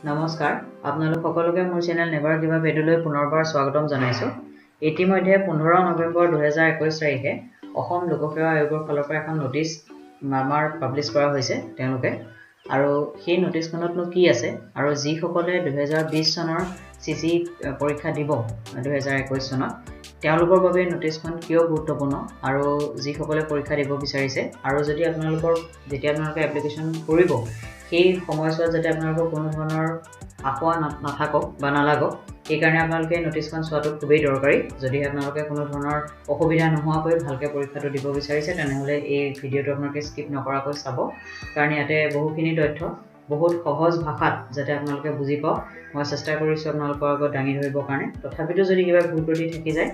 নমস্কাৰ আপোনালোক সকলোকে মোৰ চেনেল নেভাৰ গিভ আপ এডলৈ পুনৰবাৰ স্বাগতম জনাইছো। ইতিমধ্যে 15 নৱেম্বৰ 2021 তাৰিখে অসম লোকসেৱা আয়োগৰ ফালৰ পৰা এখন নোটিছ আমাৰ পাব্লিছ কৰা হৈছে তেওঁলোকে আৰু সেই নোটিছখনতনো কি আছে আৰু যিসকলে 2020 চনৰ সিসি পৰীক্ষা দিব 2021 চনত তেওঁলোকৰ বাবে নোটিছখন কিয় গুৰুত্বপূৰ্ণ আৰু যিসকলে পৰীক্ষা দিব বিচাৰিছে আৰু যদি আপোনালোকৰ যেতিয়া আপোনালোকে এপ্লিকেশ্যন কৰিব সেই সময়ছোৱাত যাতে আপোনালোকৰ কোনো ধৰণৰ আখোৱা নাথাকক বা নালাগক এই কাৰণে আপোনালোকে নোটিছখন চোৱাটো খুবেই দৰকাৰী। যদি আপোনালোকে কোনো ধৰণৰ অসুবিধা নোহোৱাকৈ ভালকে পৰীক্ষাটো দিব বিচাৰিছে তেনেহলে এই ভিডিঅটো আপোনালোকে স্কিপ নকৰাকৈ চাব, কাৰণ ইয়াতে বহুখিনি তথ্য বহুত সহজ ভাষাত যাতে আপোনালোকে বুজি পাওক মই চেষ্টা কৰিছো আপোনালোকৰ আগত দাঙি ধৰিবৰ কাৰণে। তথাপিতো যদি কিবা ভুল ত্ৰুটি থাকি যায়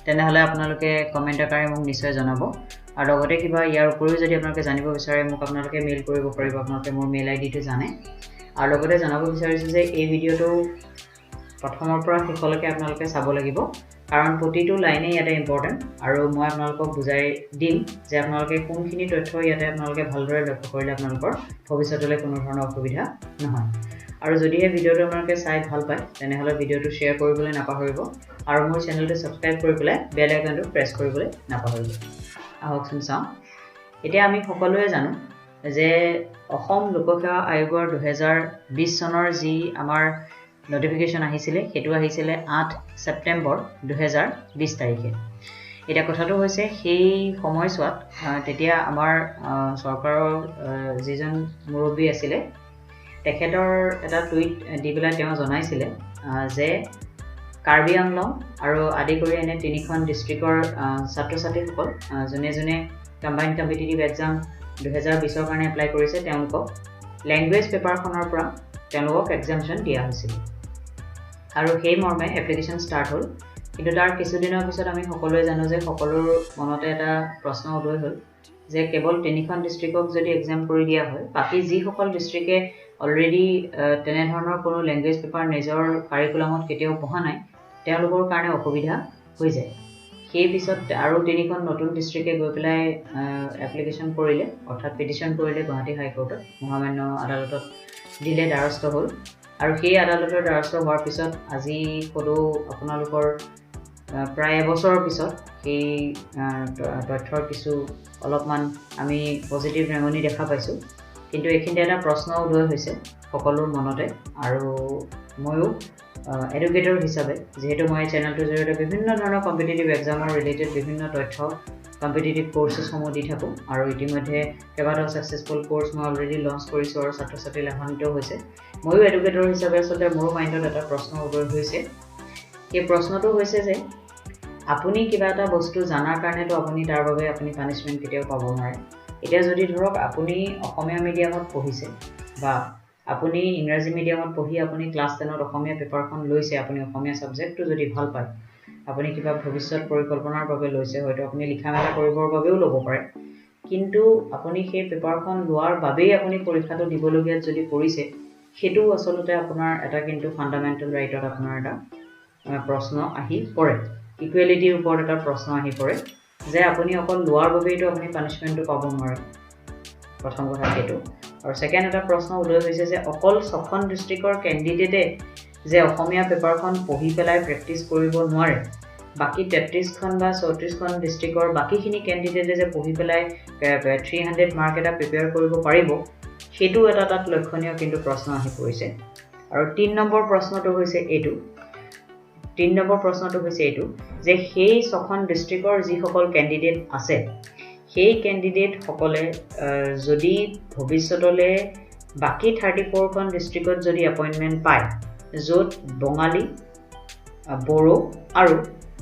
তেনেহলে আপোনালোকে কমেন্ট আকাৰে মোক নিশ্চয় জনাব আৰু লগতে কিবা ইয়াৰ উপৰিও যদি আপোনালোকে জানিব বিচাৰে মোক আপোনালোকে মেইল কৰিব পাৰিব, আপোনালোকে মোৰ মেইল আইডিটো জানে। আৰু লগতে জনাব বিচাৰিছো যে এই ভিডিঅটো প্ৰথমৰ পৰা শেষলৈকে আপোনালোকে চাব লাগিব, কাৰণ প্ৰতিটো লাইনে ইয়াতে ইম্পৰ্টেন্ট আৰু মই আপোনালোকক বুজাই দিম যে আপোনালোকে কোনখিনি তথ্য ইয়াতে আপোনালোকে ভালদৰে লক্ষ্য কৰিলে আপোনালোকৰ ভৱিষ্যতলৈ কোনো ধৰণৰ অসুবিধা নহয়। আৰু যদিহে ভিডিঅটো আপোনালোকে চাই ভাল পায় তেনেহলে ভিডিঅটো শ্বেয়াৰ কৰিবলৈ নাপাহৰিব আৰু মোৰ চেনেলটো সাবস্ক্ৰাইব কৰি পেলাই বেল আইকনটো প্ৰেছ কৰিবলৈ নাপাহৰিব। আহকচোন চাওঁ। এতিয়া আমি সকলোৱে জানো যে অসম লোকসেৱা আয়োগৰ 2020 চনৰ যি আমাৰ নোটিফিকেশন আহিছিলে হেতু আহিছিলে 8 সেপ্টেম্বৰ 2020 তাৰিখে। এটা কথাটো হৈছে সেই সময়ছোৱাত তেতিয়া আমাৰ চৰকাৰৰ যিজন মুৰব্বী আছিলে তেখেতৰ এটা টুইট দি পেলাই তেওঁ জনাইছিলে যে কাৰ্বি আংলং আৰু আদি কৰি এনে তিনিখন ডিস্ট্ৰিক্টৰ ছাত্ৰ-ছাত্ৰীসকল যোনে কম্বাইন্ড কম্পিটিটিভ এক্সাম 2020 ৰ কাৰণে এপ্লাই কৰিছে তেওঁলোকক ল্যাঙ্গুৱেজ পেপাৰখনৰ পৰা তেওঁলোকক এক্সামশন দিয়া হৈছিল আৰু সেই মৰ্মে এপ্লিকেশন ষ্টাৰ্ট হ'ল। কিন্তু তাৰ কিছুদিনৰ পিছত আমি সকলোৱে জানো যে সকলোৰ মনতে এটা প্ৰশ্ন উদয় হ'ল যে কেৱল তিনিখন ডিস্ট্ৰিক্টক যদি এক্সাম কৰি দিয়া হয় বাকি যিসকল ডিস্ট্ৰিক্টে অলৰেডি তেনে ধৰণৰ কোনো ল্যাঙ্গুৱেজ পেপাৰ নিজৰ কাৰিকুলামত কেতিয়াও পঢ়া নাই তেওঁলোকৰ কাৰণে অসুবিধা হৈ যায়। সেই পিছত আৰু তিনিখন নতুন ডিস্ট্ৰিক্টে গৈ পেলাই এপ্লিকেশন কৰিলে অৰ্থাৎ পিটিশন কৰিলে গুৱাহাটী হাইকোৰ্টত মহামান্য আদালতত দিলে দ্বাৰস্থ হ'ল আৰু সেই আদালতৰ দ্বাৰস্থ হোৱাৰ পিছত আজি সদৌ আপোনালোকৰ প্ৰায় এবছৰৰ পিছত সেই তথ্যৰ কিছু অলপমান আমি পজিটিভ ৰেঙনি দেখা পাইছো। কিন্তু এইখিনিতে এটা প্ৰশ্ন উদয় হৈছে সকলোৰ মনতে আৰু ময়ো এডুকেটৰ হিচাপে যেহেতু মই চেনেলটোৰ জৰিয়তে বিভিন্ন ধৰণৰ কম্পিটিটিভ এক্সামৰ ৰিলেটেড বিভিন্ন তথ্য কম্পিটিটিভ কোৰ্সেছ সমূহ দি থাকো আৰু ইতিমধ্যে কেইবাটাও সাকসেসফুল কোৰ্স মই অলৰেডি লঞ্চ কৰিছো আৰু ছাত্ৰ-ছাত্ৰী লাভান্বিত হৈছে। ময়ো এডুকেটৰ হিচাপে আচলতে মোৰ মাইণ্ডত এটা প্ৰশ্ন উদয় হৈছে। এই প্ৰশ্নটো হৈছে যে আপুনি কিবা এটা বস্তু জানাৰ কাৰণেতো আপুনি তাৰ বাবে আপুনি পানিশমেন্ট কেতিয়াও পাব নোৱাৰে। এতিয়া যদি ধৰক আপুনি অসমীয়া মিডিয়ামত পঢ়িছে বা আপুনি ইংৰাজী মিডিয়ামত পঢ়ি আপুনি ক্লাছ 10ত অসমীয়া পেপাৰখন লৈছে, আপুনি অসমীয়া সাবজেক্টটো যদি ভাল পায় আপুনি কিবা ভৱিষ্যত পৰিকল্পনাৰ বাবে লৈছে, হয়তো আপুনি লিখা মেলা কৰিবৰ বাবেও ল'ব পাৰে, কিন্তু আপুনি সেই পেপাৰখন লোৱাৰ বাবেই আপুনি পৰীক্ষাটো দিবলগীয়া যদি পৰিছে হেতু আচলতে আপোনাৰ এটা কিন্তু ফান্ডামেন্টাল ৰাইটত আপোনাৰ এটা প্ৰশ্ন আহি পৰে, ইকুৱেলিটিৰ ওপৰত এটা প্ৰশ্ন আহি পৰে যে আপুনি অকল লোৱাৰ বাবেইতো আপুনি পানিশমেন্টটো পাব নোৱাৰে। প্ৰথম কথা হেতু আৰু সেকেন্ড এটা প্ৰশ্ন উদয় হৈছে যে অকল 6খন ডিস্ট্ৰিক্টৰ ক্যান্ডিডেটে যে অসমীয়া পেপাৰখন পঢ়ি পেলাই প্ৰেক্টিস কৰিব নোৱাৰে, বাকি 33খন বা 34খন ডিস্ট্ৰিক্টৰ বাকিখিনি ক্যান্ডিডেটে যে পঢ়ি পেলাই 300 মাৰ্ক এটা প্ৰিপেয়াৰ কৰিব পাৰিব হেতু এটা তাত লক্ষণীয় কিন্তু প্ৰশ্ন আহি পৰিছে। আৰু 3 নম্বৰ প্ৰশ্নটো হৈছে এইটো যে সেই 6খন ডিস্ট্ৰিক্টৰ যিসকল ক্যান্ডিডেট আছে সেই ক্যান্ডিডেট সকলে যদি ভৱিষ্যতলে বাকি 34খন ডিস্ট্ৰিক্টত যদি এপইন্টমেন্ট পায় য'ত বঙালী বড়ো আৰু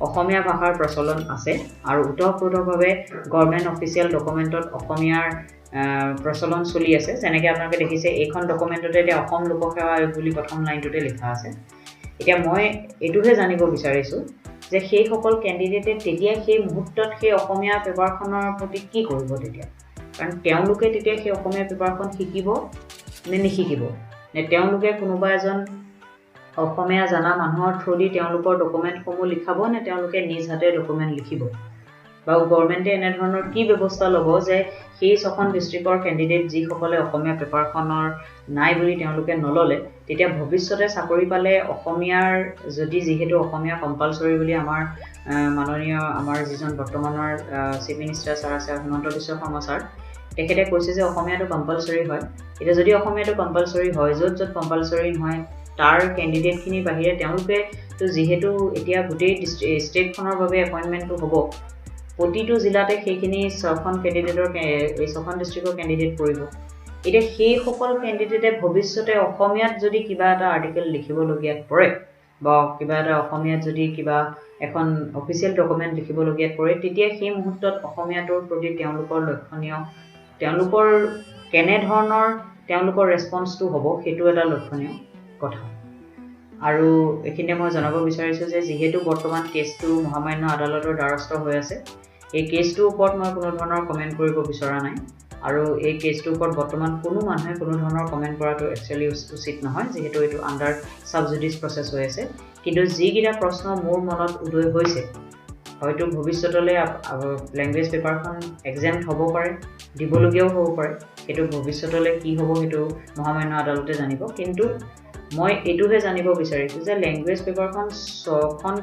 অসমীয়া ভাষাৰ প্ৰচলন আছে আৰু উতঃপুতভাৱে গভৰ্ণমেন্ট অফিচিয়েল ডকুমেন্টত অসমীয়াৰ প্ৰচলন চলি আছে, যেনেকৈ আপোনালোকে দেখিছে এইখন ডকুমেন্টতে এতিয়া অসম লোকসেৱা আয়োগ বুলি প্ৰথম লাইনটোতে লিখা আছে। এতিয়া মই এটোহে জানিব বিচাৰিছো যে সেই সকল ক্যান্ডিডেটে তেতিয়া সেই মুহূৰ্তত সেই অসমীয়া পেপাৰখনৰ প্ৰতি কি কৰিব তেতিয়া, কাৰণ তেওঁলোকে তেতিয়া সেই অসমীয়া পেপাৰখন শিকিব নে নিশিকিব, নে তেওঁলোকে কোনোবা এজন অসমীয়া জানা মানুহৰ থ্ৰুদি তেওঁলোকৰ ডকুমেন্টসমূহ লিখাব নে তেওঁলোকে নিজ হাতে ডকুমেন্ট লিখিব। বা গভৰ্ণমেণ্টে এনে ধৰণৰ কি ব্যৱস্থা ল'ব যে সেই ছখন ডিষ্ট্ৰিক্টৰ কেণ্ডিডেট যিসকলে অসমীয়া পেপাৰখনৰ নাই বুলি তেওঁলোকে নললে তেতিয়া ভৱিষ্যতে চাকৰি পালে অসমীয়াৰ যদি যিহেতু অসমীয়া কম্পালসৰি বুলি আমাৰ মাননীয় আমাৰ যিজন বৰ্তমানৰ চিফ মিনিষ্টাৰ ছাৰ আছে হিমন্ত বিশ্ব শৰ্মা ছাৰ তেখেতে কৈছে যে অসমীয়াটো কম্পালসৰি হয় এটা যদি অসমীয়াটো কম্পালসৰি হয় য'ত কম্পালসৰি নহয় তাৰ কেণ্ডিডেটখিনি বাহিৰে তেওঁলোকে তো যিহেতু এতিয়া গোটেই ষ্টেটখনৰ বাবে এপইণ্টমেণ্টটো হ'ব প্ৰতিটো জিলাতে সেইখিনি ছখন কেণ্ডিডেটৰ এই ছখন ডিষ্ট্ৰিক্টৰ কেণ্ডিডেট পৰিব এতিয়া সেই সকল কেণ্ডিডেটে ভৱিষ্যতে অসমীয়াত যদি কিবা এটা আৰ্টিকেল লিখিবলগীয়াত পৰে বা কিবা এটা অসমীয়াত যদি কিবা এখন অফিচিয়েল ডকুমেণ্ট লিখিবলগীয়াত পৰে তেতিয়া সেই মুহূৰ্তত অসমীয়াটোৰ প্ৰতি তেওঁলোকৰ লক্ষণীয় তেওঁলোকৰ কেনে ধৰণৰ তেওঁলোকৰ ৰেছপন্সটো হ'ব সেইটো এটা লক্ষণীয় কথা আৰু এখিনিতে মই জনাব বিচাৰিছোঁ যে যিহেতু বৰ্তমান কেছটো মহামান্য আদালতৰ দ্বাৰস্থ হৈ আছে এই কেছটোৰ ওপৰত মই কোনো ধৰণৰ কমেণ্ট কৰিব বিচৰা নাই আৰু এই কেছটোৰ ওপৰত বৰ্তমান কোনো মানুহে কোনো ধৰণৰ কমেণ্ট কৰাটো একচুৱেলি উচিত নহয় যিহেতু এইটো আণ্ডাৰ ছাবজুডিচ প্ৰচেছ হৈ আছে কিন্তু যিকেইটা প্ৰশ্ন মোৰ মনত উদয় হৈছে হয়তো ভৱিষ্যতলৈ লেংগুৱেজ পেপাৰখন এক্সাম হ'ব পাৰে দিবলগীয়াও হ'ব পাৰে সেইটো ভৱিষ্যতলৈ কি হ'ব সেইটো মহামান্য আদালতে জানিব কিন্তু মই এইটোহে জানিব বিচাৰিছোঁ যে লেংগুৱেজ পেপাৰখন ছখন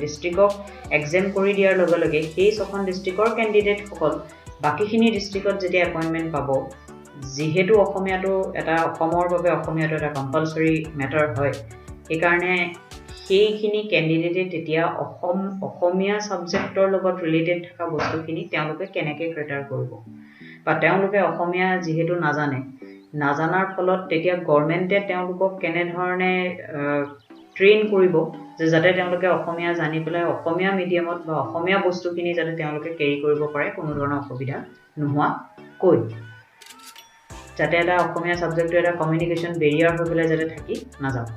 ডিষ্ট্ৰিক্টক এক্সাম কৰি দিয়াৰ লগে লগে সেই ছখন ডিষ্ট্ৰিক্টৰ কেণ্ডিডেটসকল বাকীখিনি ডিষ্ট্ৰিক্টত যেতিয়া এপইণ্টমেণ্ট পাব যিহেতু অসমীয়াটো এটা অসমৰ বাবে অসমীয়াটো এটা কম্পালসৰি মেটাৰ হয় সেইকাৰণে সেইখিনি কেণ্ডিডেটে তেতিয়া অসমীয়া ছাবজেক্টৰ লগত ৰিলেটেড থকা বস্তুখিনি তেওঁলোকে কেনেকৈ ক্ৰেটাৰ কৰিব বা তেওঁলোকে অসমীয়া যিহেতু নাজানাৰ ফলত তেতিয়া গভৰ্ণমেণ্টে তেওঁলোকক কেনেধৰণে ট্ৰেইন কৰিব যে যাতে তেওঁলোকে অসমীয়া জানি পেলাই অসমীয়া মিডিয়ামত বা অসমীয়া বস্তুখিনি যাতে তেওঁলোকে কেৰি কৰিব পাৰে কোনো ধৰণৰ অসুবিধা নোহোৱাকৈ যাতে এটা অসমীয়া ছাবজেক্টটো এটা কমিউনিকেশ্যন বেৰিয়াৰ হৈ পেলাই যাতে থাকি নাযাওক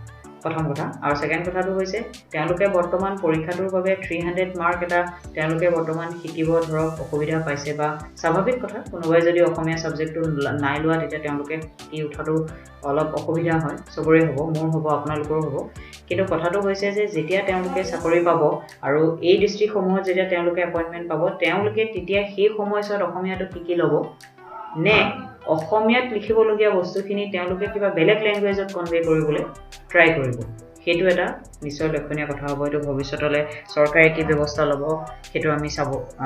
প্ৰথম কথা আৰু ছেকেণ্ড কথাটো হৈছে তেওঁলোকে বৰ্তমান পৰীক্ষাটোৰ বাবে 300 মাৰ্ক এটা তেওঁলোকে বৰ্তমান শিকিব ধৰক অসুবিধা পাইছে বা স্বাভাৱিক কথা কোনোবাই যদি অসমীয়া ছাবজেক্টটো নাই লোৱা তেতিয়া তেওঁলোকে শিকি উঠাটো অলপ অসুবিধা হয় চবৰে হ'ব মোৰ হ'ব আপোনালোকৰো হ'ব কিন্তু কথাটো হৈছে যে যেতিয়া তেওঁলোকে চাকৰি পাব আৰু এই ডিষ্ট্ৰিক্টসমূহত যেতিয়া তেওঁলোকে এপইণ্টমেণ্ট পাব তেওঁলোকে তেতিয়া সেই সময়ছোৱাত অসমীয়াটো শিকি ল'ব নে অসমীয়াত লিখিবলগীয়া বস্তুখিনি তেওঁলোকে কিবা বেলেগ লেংগুৱেজত কনভে কৰিবলৈ ট্ৰাই কৰিব সেইটো এটা নিশ্চয় লক্ষণীয় কথা হ'ব এইটো ভৱিষ্যতলৈ চৰকাৰে কি ব্যৱস্থা ল'ব সেইটো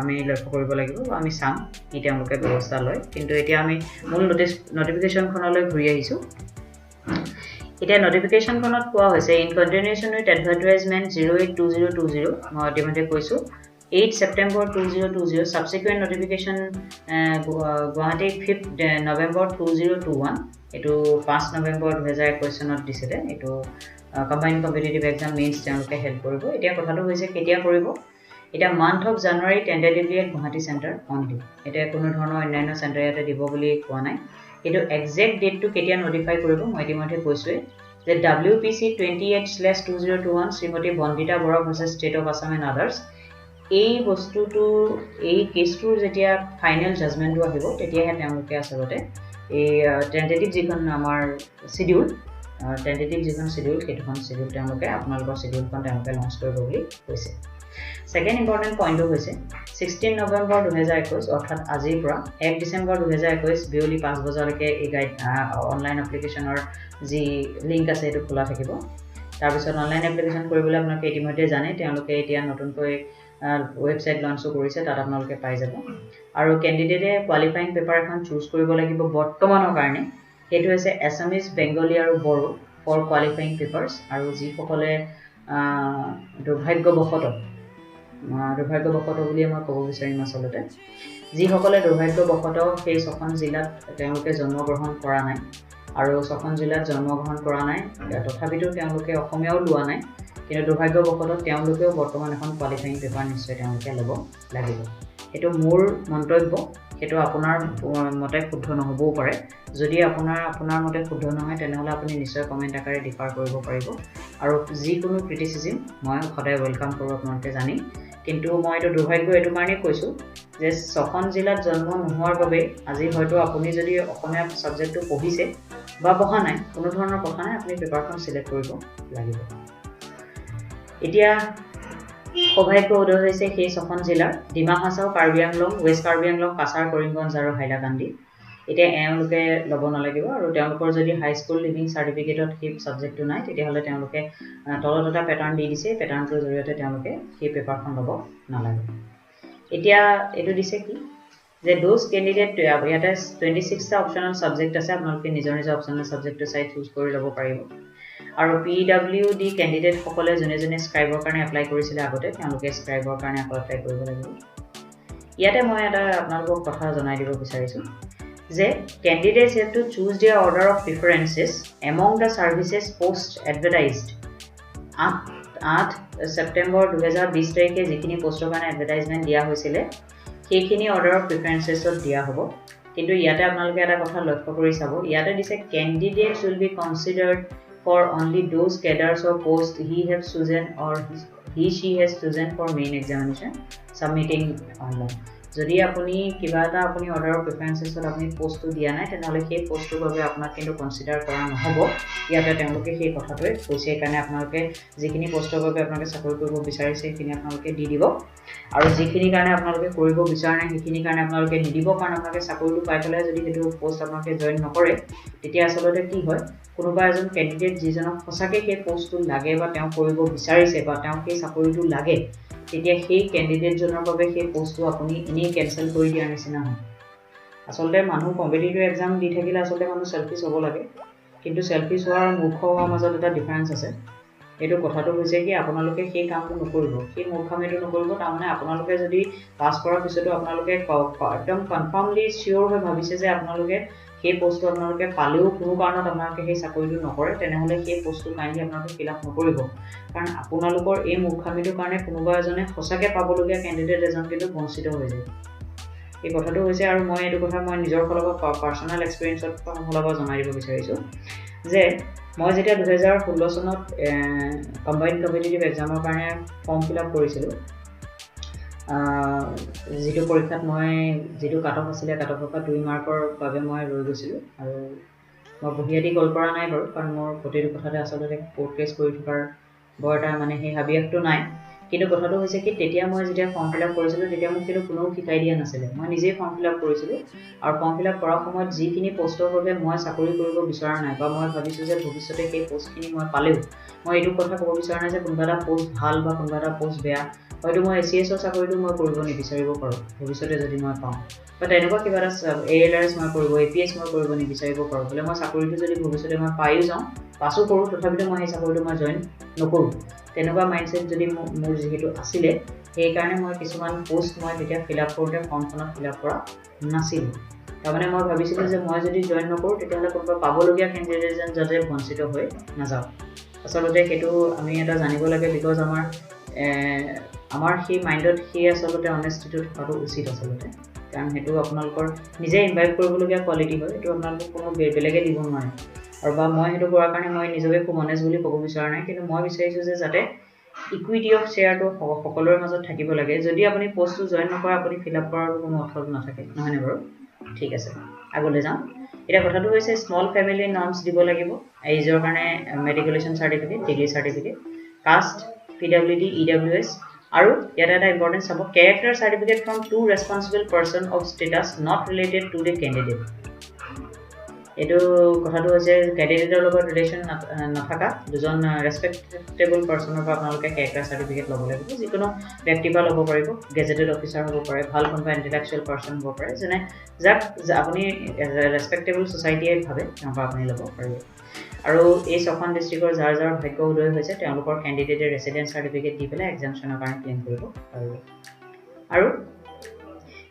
আমি লক্ষ্য কৰিব লাগিব আমি চাম কি তেওঁলোকে ব্যৱস্থা লয় কিন্তু এতিয়া আমি মূল নটিফিকেশ্যনখনলৈ ঘূৰি আহিছোঁ এতিয়া নটিফিকেশ্যনখনত কোৱা হৈছে ইন কণ্টিনিউশ্যন উইথ এডভাৰটাইজমেণ্ট 082020 মই ইতিমধ্যে কৈছোঁ 8 September 2020 subsequent notification Guwahati 5th November 2021 etu 5 November 2021 চনত দিছিলে etu combined competitive exam means তেওঁলোকে হেল্প কৰিব এতিয়া কথাটো হৈছে কেতিয়া কৰিব এটা month of January tentatively at Guwahati center only এটা কোনো ধৰণৰ অন্যান্য চেণ্টাৰ ইয়াতে দিব বুলি কোৱা নাই কিন্তু এক্সাক্ট ডেটটো কেতিয়া নটিফাই কৰিব মই ইতিমধ্যে কৈছোৱে যে WPC 28/2021 Shrimati Bandita Bora versus state of Assam and others এই বস্তুটো এই কেছটোৰ যেতিয়া ফাইনেল জাজমেণ্টটো আহিব তেতিয়াহে তেওঁলোকে আচলতে এই টেন্টেটিভ যিখন আমাৰ শিডিউল সেইখন শিডিউল তেওঁলোকে আপোনালোকৰ শিডিউলখন তেওঁলোকে লঞ্চ কৰিব বুলি কৈছে সেকেন্ড ইম্পৰ্টেন্ট পইণ্টটো হৈছে 16 নৱেম্বৰ 2021 অৰ্থাৎ আজিৰ পৰা 1 ডিচেম্বৰ 2021 বিয়লি 5 বজালৈকে এই গাইড অনলাইন এপ্লিকেশ্যনৰ যি লিংক আছে সেইটো খোলা থাকিব তাৰপিছত অনলাইন এপ্লিকেশ্যন কৰিবলৈ আপোনালোকে ইতিমধ্যে জানে তেওঁলোকে এতিয়া নতুনকৈ ৱেবসাইট লঞ্চ কৰিছে তাত আপোনালোকে পাই যাব আৰু কেণ্ডিডেটে কোৱালিফাইং পেপাৰ এখন চুজ কৰিব লাগিব বৰ্তমানৰ কাৰণে সেইটো হৈছে এছামিজ বেংগলী আৰু বড়ো ফৰ কোৱালিফাইং পেপাৰ্ছ আৰু যিসকলে দুৰ্ভাগ্যবশতঃ বুলিয়ে মই ক'ব বিচাৰিম আচলতে যিসকলে দুৰ্ভাগ্যবশতঃ সেই ছখন জিলাত তেওঁলোকে জন্মগ্ৰহণ কৰা নাই আৰু ছখন জিলাত জন্মগ্ৰহণ কৰা নাই তথাপিতো তেওঁলোকে অসমীয়াও লোৱা নাই কিন্তু দুৰ্ভাগ্যবশতঃ তেওঁলোকেও বৰ্তমান এখন কোৱালিফাইং পেপাৰ নিশ্চয় তেওঁলোকে ল'ব লাগিব সেইটো মোৰ মন্তব্য সেইটো আপোনাৰ মতে শুদ্ধ নহবও পাৰে যদি আপোনাৰ মতে শুদ্ধ নহয় তেনেহলে আপুনি নিশ্চয় কমেন্ট আকাৰে ডিফাৰ কৰিব পাৰিব আৰু যিকোনো ক্ৰিটিসিজম মই সদায় ওয়েলকাম কৰোঁ আপোনালোকে জানি কিন্তু মই এটা দুৰ্ভাগ্য এটো কাৰণে কৈছো যে ছখন জিলাত জন্ম নোহোৱাৰ বাবে আজি হয়তো আপুনি যদি অসমীয়া সাবজেক্টটো পঢ়িছে বা পঢ়া নাই কোনো ধৰণৰ কথা নাই আপুনি পেপাৰখন সিলেক্ট কৰিব লাগিব এতিয়া সৌভাগ্য উদয় হৈছে সেই ছখন জিলাৰ ডিমা হাছাও, কাৰ্বি আংলং, ৱেষ্ট কাৰ্বি আংলং, কাছাৰ, কৰিমগঞ্জ আৰু হাইলাকান্দি। এতিয়া এওঁলোকে ল'ব নালাগিব আৰু তেওঁলোকৰ যদি হাই স্কুল লিভিং চাৰ্টিফিকেটত সেই ছাবজেক্টটো নাই তেতিয়াহ'লে তেওঁলোকে তলত এটা পেটাৰ্ণ দি দিছে, পেটাৰ্ণটোৰ জৰিয়তে তেওঁলোকে সেই পেপাৰখন ল'ব নালাগে। এতিয়া এইটো দিছে কি যে দোজ কেণ্ডিডেট ইয়াতে 26টা অপশ্যনেল ছাবজেক্ট আছে, আপোনালোকে নিজৰ নিজৰ অপশ্যনেল ছাবজেক্টটো চাই চুজ কৰি ল'ব পাৰিব। আৰু PWD কেণ্ডিডেটসকলে যোনে যোনে স্ক্ৰাইবৰ কাৰণে এপ্লাই কৰিছিলে আগতে তেওঁলোকে স্ক্ৰাইবৰ কাৰণে আকৌ এপ্লাই কৰিব লাগিব। ইয়াতে মই এটা আপোনালোকক কথা জনাই দিব বিচাৰিছোঁ যে candidates have to choose their order of preferences among the services post advertised 8 September 2020 তাৰিখে যিখিনি পোষ্টৰ কাৰণে এডভাৰটাইজমেণ্ট দিয়া হৈছিলে সেইখিনি অৰ্ডাৰ অফ প্ৰিফাৰেন্সেছত দিয়া হ'ব। কিন্তু ইয়াতে আপোনালোকে এটা কথা লক্ষ্য কৰি চাব, ইয়াতে দিছে candidates will be considered for only those cadres or posts he has chosen or she has chosen for main examination submitting online. যদি আপুনি কিবা এটা আপুনি অৰ্ডাৰ অফ প্ৰিফাৰেন্সেছত আপুনি পোষ্টটো দিয়া নাই তেনেহ'লে সেই পোষ্টটোৰ বাবে আপোনাক কিন্তু কনচিডাৰ কৰা নহ'ব। ইয়াতে তেওঁলোকে সেই কথাটোৱে কৈছে, সেইকাৰণে আপোনালোকে যিখিনি পোষ্টৰ বাবে আপোনালোকে চাকৰি কৰিব বিচাৰিছে সেইখিনি আপোনালোকে দি দিব আৰু যিখিনি কাৰণে আপোনালোকে কৰিব বিচৰা নাই সেইখিনি কাৰণে আপোনালোকে নিদিব। কাৰণ আপোনালোকে চাকৰিটো পাই পেলাই যদি সেইটো পোষ্ট আপোনালোকে জইন নকৰে তেতিয়া আচলতে কি হয়, কোনোবা এজন কেণ্ডিডেট যিজনক সঁচাকৈ সেই পোষ্টটো লাগে বা তেওঁ কৰিব বিচাৰিছে বা তেওঁ সেই চাকৰিটো লাগে তেতিয়া সেই কেণ্ডিডেটজনৰ বাবে সেই পোষ্টটো আপুনি এনেই কেনচেল কৰি দিয়াৰ নিচিনা হয়। আচলতে মানুহ কম্পিটিটিভ এক্সাম দি থাকিলে আচলতে মানুহ চেল্ফিছ হ'ব লাগে, কিন্তু চেল্ফিছ হোৱাৰ মূৰ্খ হোৱাৰ মাজত এটা ডিফাৰেঞ্চ আছে। এইটো কথাটো হৈছে কি আপোনালোকে সেই কামটো নকৰিব, সেই মূৰ্খামিটো নকৰিব। তাৰমানে আপোনালোকে যদি পাছ কৰাৰ পিছতো আপোনালোকে একদম কনফাৰ্মলি চিয়'ৰ হৈ ভাবিছে যে আপোনালোকে সেই পোষ্টটো আপোনালোকে পালেও কোনো কাৰণত আপোনালোকে সেই চাকৰিটো নকৰে তেনেহ'লে সেই পোষ্টটো কাইণ্ডলি আপোনালোকে ফিল আপ নকৰিব। কাৰণ আপোনালোকৰ এই মূৰ্খামিটোৰ কাৰণে কোনোবা এজনে সঁচাকৈ পাবলগীয়া কেণ্ডিডেট এজন কিন্তু বঞ্চিত হৈ যায়। এই কথাটো হৈছে, আৰু মই এইটো কথা মই নিজৰ ফালৰ পৰা পাৰ্চনেল এক্সপিৰিয়েঞ্চৰ ফালৰ পৰা জনাই দিব বিচাৰিছোঁ যে মই যেতিয়া 2016 চনত কম্বাইণ্ড কম্পিটিটিভ এক্সামৰ কাৰণে ফৰ্ম ফিল আপ কৰিছিলোঁ, যিটো পৰীক্ষাত মই যিটো কাট অফ আছিলে কাট অফৰ পৰা 2 মাৰ্কৰ বাবে মই ৰৈ গৈছিলোঁ। আৰু মই বহিয়াতি কল কৰা নাই বাৰু, কাৰণ মোৰ প্ৰতিটো কথাতে আচলতে কোৰ্ট কেছ কৰি থকাৰ বৰ এটা মানে সেই হাবিয়াসটো নাই। কিন্তু কথাটো হৈছে কি তেতিয়া মই যেতিয়া ফৰ্ম ফিল আপ কৰিছিলোঁ তেতিয়া মোক কিন্তু কোনেও শিকাই দিয়া নাছিলে, মই নিজেই ফৰ্ম ফিল আপ কৰিছিলোঁ। আৰু ফৰ্ম ফিল আপ কৰাৰ সময়ত যিখিনি পোষ্টৰ বাবে মই চাকৰি কৰিব বিচৰা নাই বা মই ভাবিছোঁ যে ভৱিষ্যতে সেই পোষ্টখিনি মই পালেও মই এইটো কথা ক'ব বিচৰা নাই যে কোনোবা এটা পোষ্ট ভাল বা কোনোবা এটা পোষ্ট বেয়া, হয়তো মই ACSৰ চাকৰিটো মই কৰিব নিবিচাৰিব পাৰোঁ ভৱিষ্যতে যদি মই পাওঁ, বা তেনেকুৱা কিবা এটা ALRS মই কৰিব, APS মই কৰিব নিবিচাৰিব পাৰোঁ। বোলে মই চাকৰিটো যদি ভৱিষ্যতে মই পায়ো যাওঁ, পাছো কৰোঁ, তথাপিতো মই সেই চাকৰিটো মই জইন নকৰোঁ। তেনেকুৱা মাইণ্ডছেট যদি মোৰ যিহেতু আছিলে সেইকাৰণে মই কিছুমান পোষ্ট মই তেতিয়া ফিল আপ কৰোঁতে ফৰ্মখনত ফিল আপ কৰা নাছিলোঁ। তাৰমানে মই ভাবিছিলোঁ যে মই যদি জইন নকৰোঁ তেতিয়াহ'লে কোনোবা পাবলগীয়া কেণ্ডিডেটজন যাতে বঞ্চিত হৈ নাযাওঁ। আচলতে সেইটো আমি এটা জানিব লাগে, বিকজ আমাৰ সেই মাইণ্ডত সেই আচলতে অনেষ্টিটো থকাটো উচিত আচলতে, কাৰণ সেইটো আপোনালোকৰ নিজে ইনভাইট কৰিবলগীয়া কোৱালিটি হয়, সেইটো আপোনালোকক কোনো বেলেগে দিব নোৱাৰে। আৰু বা মই সেইটো কৰাৰ কাৰণে মই নিজকে খুব অনেষ্ট বুলি ক'ব বিচৰা নাই, কিন্তু মই বিচাৰিছোঁ যে যাতে ইকুইটি অফ শ্বেয়াৰটো সকলোৰে মাজত থাকিব লাগে। যদি আপুনি পোষ্টটো জইন নকৰে আপুনি ফিল আপ কৰাৰ কোনো অৰ্থ নাথাকে, নহয়নে বাৰু? ঠিক আছে, আগলৈ যাওঁ। এতিয়া কথাটো হৈছে স্মল ফেমিলি নৰ্মছ দিব লাগিব, এইজৰ কাৰণে matriculation certificate, degree certificate, caste, PWD, EWS, আৰু ইয়াতে এটা ইম্পৰ্টেণ্ট চাব, character certificate from 2 responsible person of status not related to the candidate. এইটো কথাটো হৈছে কেণ্ডিডেটৰ লগত ৰিলেশ্যন নাথাকা দুজন ৰেছপেক্টেবল পাৰ্চনৰ পৰা আপোনালোকে কেৰেক্টাৰ চাৰ্টিফিকেট ল'ব লাগিব। যিকোনো ব্যক্তিৰ পৰা ল'ব পাৰিব, গেজেটেড অফিচাৰ হ'ব পাৰে, ভাল কোনোবা ইণ্টেলেকচুৱেল পাৰ্চন হ'ব পাৰে, যেনে যাক আপুনি ৰেছপেক্টেবল ছ'চাইটিয়ে ভাবে তেওঁৰ পৰা আপুনি ল'ব পাৰিব। আৰু এই 6খন ডিষ্ট্ৰিক্টৰ যাৰ যাৰ ভাগ্য উদয় হৈছে তেওঁলোকৰ কেণ্ডিডেটে ৰেচিডেঞ্চ চাৰ্টিফিকেট দি পেলাই এক্সামছনৰ কাৰণে ক্লেইম কৰিব পাৰিব। আৰু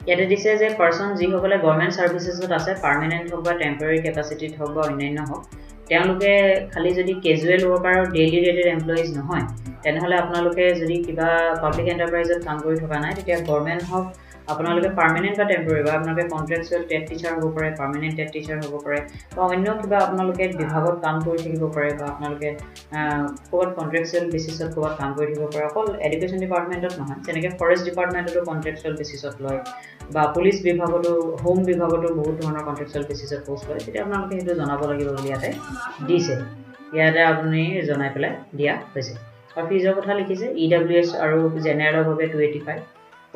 ইয়াতে দিছে যে পাৰ্চন যিসকলে গভৰ্ণমেণ্ট ছাৰ্ভিচেছত আছে, পাৰ্মানেণ্ট হওক বা টেম্পৰেৰী কেপাচিটিত হওক বা অন্যান্য হওক, তেওঁলোকে খালি যদি কেজুৱেল ৱৰ্কাৰ আৰু ডেইলি ৰেটেড এমপ্লয়িজ নহয় তেনেহ'লে আপোনালোকে যদি কিবা পাব্লিক এণ্টাৰপ্ৰাইজত কাম কৰি থকা নাই তেতিয়া গভৰ্ণমেণ্ট হওক, আপোনালোকে পাৰ্মানেণ্ট বা টেম্পৰেৰী বা আপোনালোকে কণ্ট্ৰেকচুৱেল টেট টিচাৰ হ'ব পাৰে, পাৰ্মানেণ্ট টেট টিচাৰ হ'ব পাৰে, বা অন্য কিবা আপোনালোকে বিভাগত কাম কৰি থাকিব পাৰে, বা আপোনালোকে ক'ৰবাত কণ্ট্ৰেকচুৱেল বেচিছত ক'ৰবাত কাম কৰি থাকিব পাৰে। অকল এডুকেশ্যন ডিপাৰ্টমেণ্টত নহয়, যেনেকৈ ফৰেষ্ট ডিপাৰ্টমেণ্টতো কণ্ট্ৰেকচুৱেল বেচিছত লয়, বা পুলিচ বিভাগতো, হোম বিভাগতো বহুত ধৰণৰ কণ্ট্ৰেকচুৱেল বেচিছত পোষ্ট লয়, তেতিয়া আপোনালোকে সেইটো জনাব লাগিব বুলি ইয়াতে দিছে। ইয়াতে আপুনি জনাই পেলাই দিয়া হৈছে। আৰু ফিজৰ কথা লিখিছে EWS আৰু জেনেৰেলৰ বাবে 285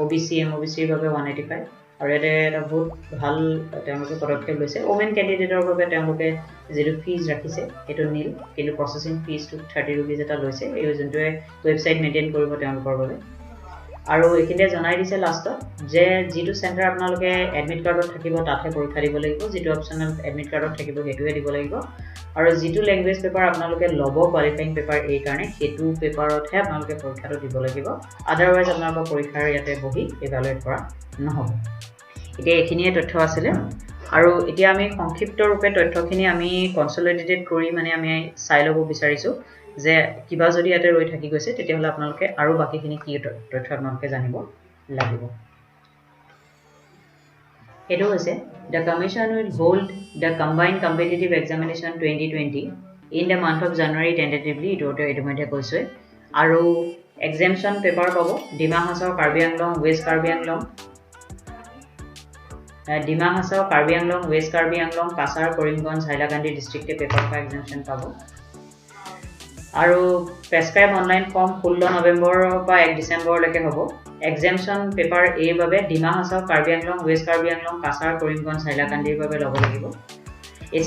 OBC MOBCৰ বাবে 185 আৰু এটা বহুত ভাল তেওঁলোকে পদক্ষেপ লৈছে ওমেন ক্যান্ডিডেটৰ বাবে তেওঁলোকে যিটো ফিজ ৰাখিছে এটো নীল কিন্তু প্ৰসেসিং ফিজ 30 रुपीस এটা লৈছে এই যোনটোৱে ওয়েবসাইট মেইনটেইন কৰিব তেওঁলোকৰ বাবে আৰু এখিনে জনাই দিছে লাষ্টত যে যেটো সেন্টাৰ আপোনালোকে এডমিট কাৰ্ডত থাকিব তাতহে পৰীক্ষা দিব লাগিব যেটো অপচনেল এডমিট কাৰ্ডত থাকিব হেতুৱে দিব লাগিব আৰু যেটো ল্যাঙ্গুৱেজ পেপাৰ আপোনালোকে লব কোৱালিফাইং পেপাৰ এই কাৰণে হেতু পেপাৰতহে আপোনালোকে পৰীক্ষাটো দিব লাগিব আদাৰৱাইজ আপোনালোকৰ পৰীক্ষাৰ ইয়াতে বহি ইভালুৱেট কৰা নহব এতিয়া এখিনিয়ে তথ্য আছিল আৰু এতিয়া আমি সংক্ষিপ্ত ৰূপে তথ্যখিনি আমি কনসলিডেটেড কৰি মানে আমি চাই লব বিচাৰিছো যে কিবা যদি ইয়াতে ৰৈ থাকি গৈছে তেতিয়াহলে আপোনালোকে আৰু বাকিখিনি কি তথ্য আপোনালোকে জানিব লাগিব এটো হৈছে the commission will hold the combined competitive examination 2020 in the month of January tentatively এটো মধ্যে কৈছে আৰু exemption paper পাব ডিমা হাছাও কাৰ্বি আংলং ওয়েস্ট কাৰ্বি আংলং ডিমা হাছাও কাৰ্বি আংলং ওয়েস্ট কাৰ্বি আংলং কাছাৰ কৰিমগঞ্জ হাইলাকান্দি ডিস্ট্ৰিক্টে পেপাৰ ফৰ exemption পাব আৰু প্ৰেসক্ৰাইব অনলাইন ফৰ্ম 16 নৱেম্বৰৰ পৰা 1 ডিসেম্বৰলৈকে হ'ব exemption paper এৰ বাবে ডিমা হাছাও কাৰ্বি আংলং ওয়েস্ট কাৰ্বি আংলং কাছাৰ কৰিমগঞ্জ হাইলাকান্দিৰ বাবে ল'ব লাগিব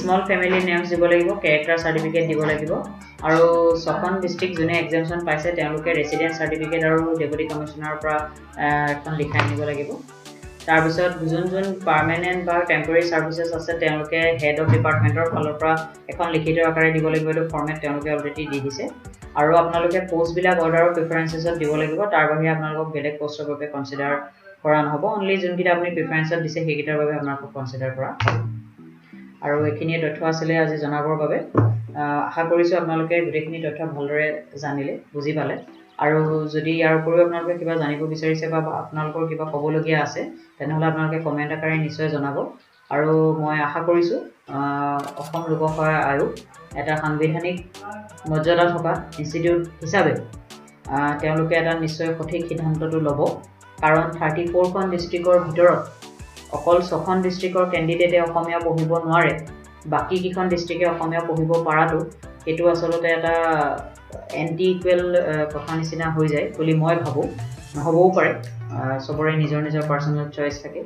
স্মল ফ্যামিলি নেমস দিব লাগিব ক্যাৰেক্টাৰ সাৰ্টিফিকেট দিব লাগিব আৰু সখন ডিস্ট্ৰিক্ট জুনে exemption পাইছে তেওঁলোকে ৰেসিডেন্স সাৰ্টিফিকেট আৰু ডেপুটি কমিশনাৰৰ পৰা এখন লিখাই নিব লাগিব তাৰ পিছত যোন পাৰ্মানেন্ট বা টেম্পৰেৰী সাৰ্ভিসেস আছে তেওঁলোকে হেড অফ ডিপাৰ্টমেন্টৰ ফালৰ পৰা এখন লিখিত আকাৰে দিব লাগিব এটো ফৰমেট তেওঁলোকে অলৰেডি দি দিছে আৰু আপোনালোকে পোষ্ট বিলাক অৰ্ডাৰ অফ প্ৰেফাৰেন্সেছত দিব লাগিব তাৰ বাহিৰে আপোনালোকক বেলেগ পোষ্টৰ বাবে কনসিডাৰ কৰা নহব অনলি যোনকিটা আপুনি প্ৰেফাৰেন্সত দিছে সেইকিটাৰ বাবে আপোনালোকক কনসিডাৰ কৰা আৰু এখিনিয়ে তথ্য আছিল আজি জনাবৰ বাবে আশা কৰিছো আপোনালোকে গুটেখিনি তথ্য ভালদৰে জানিলে বুজি পালে আৰু যদি ইয়াৰ উপৰিও আপোনালোকে কিবা জানিব বিচাৰিছে বা আপোনালোকৰ কিবা ক'বলগীয়া আছে তেনেহলে আপোনালোকে কমেন্ট আকাৰে নিশ্চয় জনাব আৰু মই আশা কৰিছো অসম লোকসেৱা আয়োগ এটা সাংবিধানিক মৰ্যাদা থকা ইনষ্টিটিউট হিচাপে তেওঁলোকে এটা নিশ্চয় সঠিক সিদ্ধান্তটো ল'ব কাৰণ 34 খন ডিস্ট্ৰিক্টৰ ভিতৰত অকল 6 খন ডিস্ট্ৰিক্টৰ ক্যান্ডিডেটে অসমীয়া পঢ়িব নোৱাৰে বাকি কিখন ডিস্ট্ৰিক্টে অসমীয়া পঢ়িব পাৰাটো এটো আসলতে এটা এন্টি ইকুৱেল কথা নিচিনা হৈ যায় বুলি মই ভাবো নহবও পাৰে সবৰে নিজৰ নিজৰ পাৰ্সোনাল চয়েস থাকে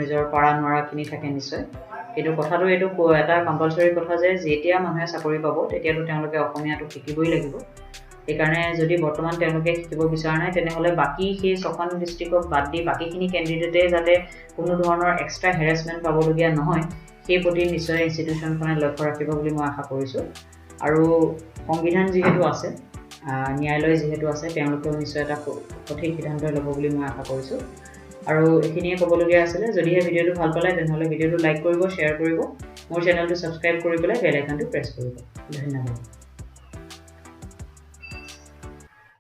নিজৰ পাৰা নোৱাৰাখিনি থাকে নিশ্চয় এটো কথাটো এটো এটা কম্পালসৰি কথা যে যেতিয়া মানুহে চাকৰি পাব তেতিয়াটো তেওঁলোকে অসমীয়াটো শিকিবই লাগিব একাৰণে যদি বৰ্তমান তেওঁলোকে শিকিব বিচাৰা নাই তেনেহলে বাকি সেই সখন ডিস্ট্ৰিক্টক বাদ দি বাকিখিনি ক্যান্ডিডেটে যাতে কোনো ধৰণৰ এক্সট্ৰা হেৰাসমেন্ট পাবলগীয়া নহয় সেই প্ৰতি নিশ্চয় ইনষ্টিটিউচনখনে লক্ষ্য ৰাখিব বুলি মই আশা কৰিছো আৰু সংবিধান যেহেতু আছে ন্যায়ালয় যেহেতু আছে তেওঁলোকেও নিশ্চয় এটা সঠিক সিদ্ধান্ত ল'ব বুলি মই আশা কৰিছো আৰু এখিনিয়ে ক'বলগীয়া আছিল যদি এই ভিডিওটো ভাল পালে তেনেহলে ভিডিওটো লাইক কৰিব শেয়াৰ কৰিব মোৰ চেনেলটো সাবস্ক্ৰাইব কৰি পেলাই বেল আইকনটো প্ৰেছ কৰিব ধন্যবাদ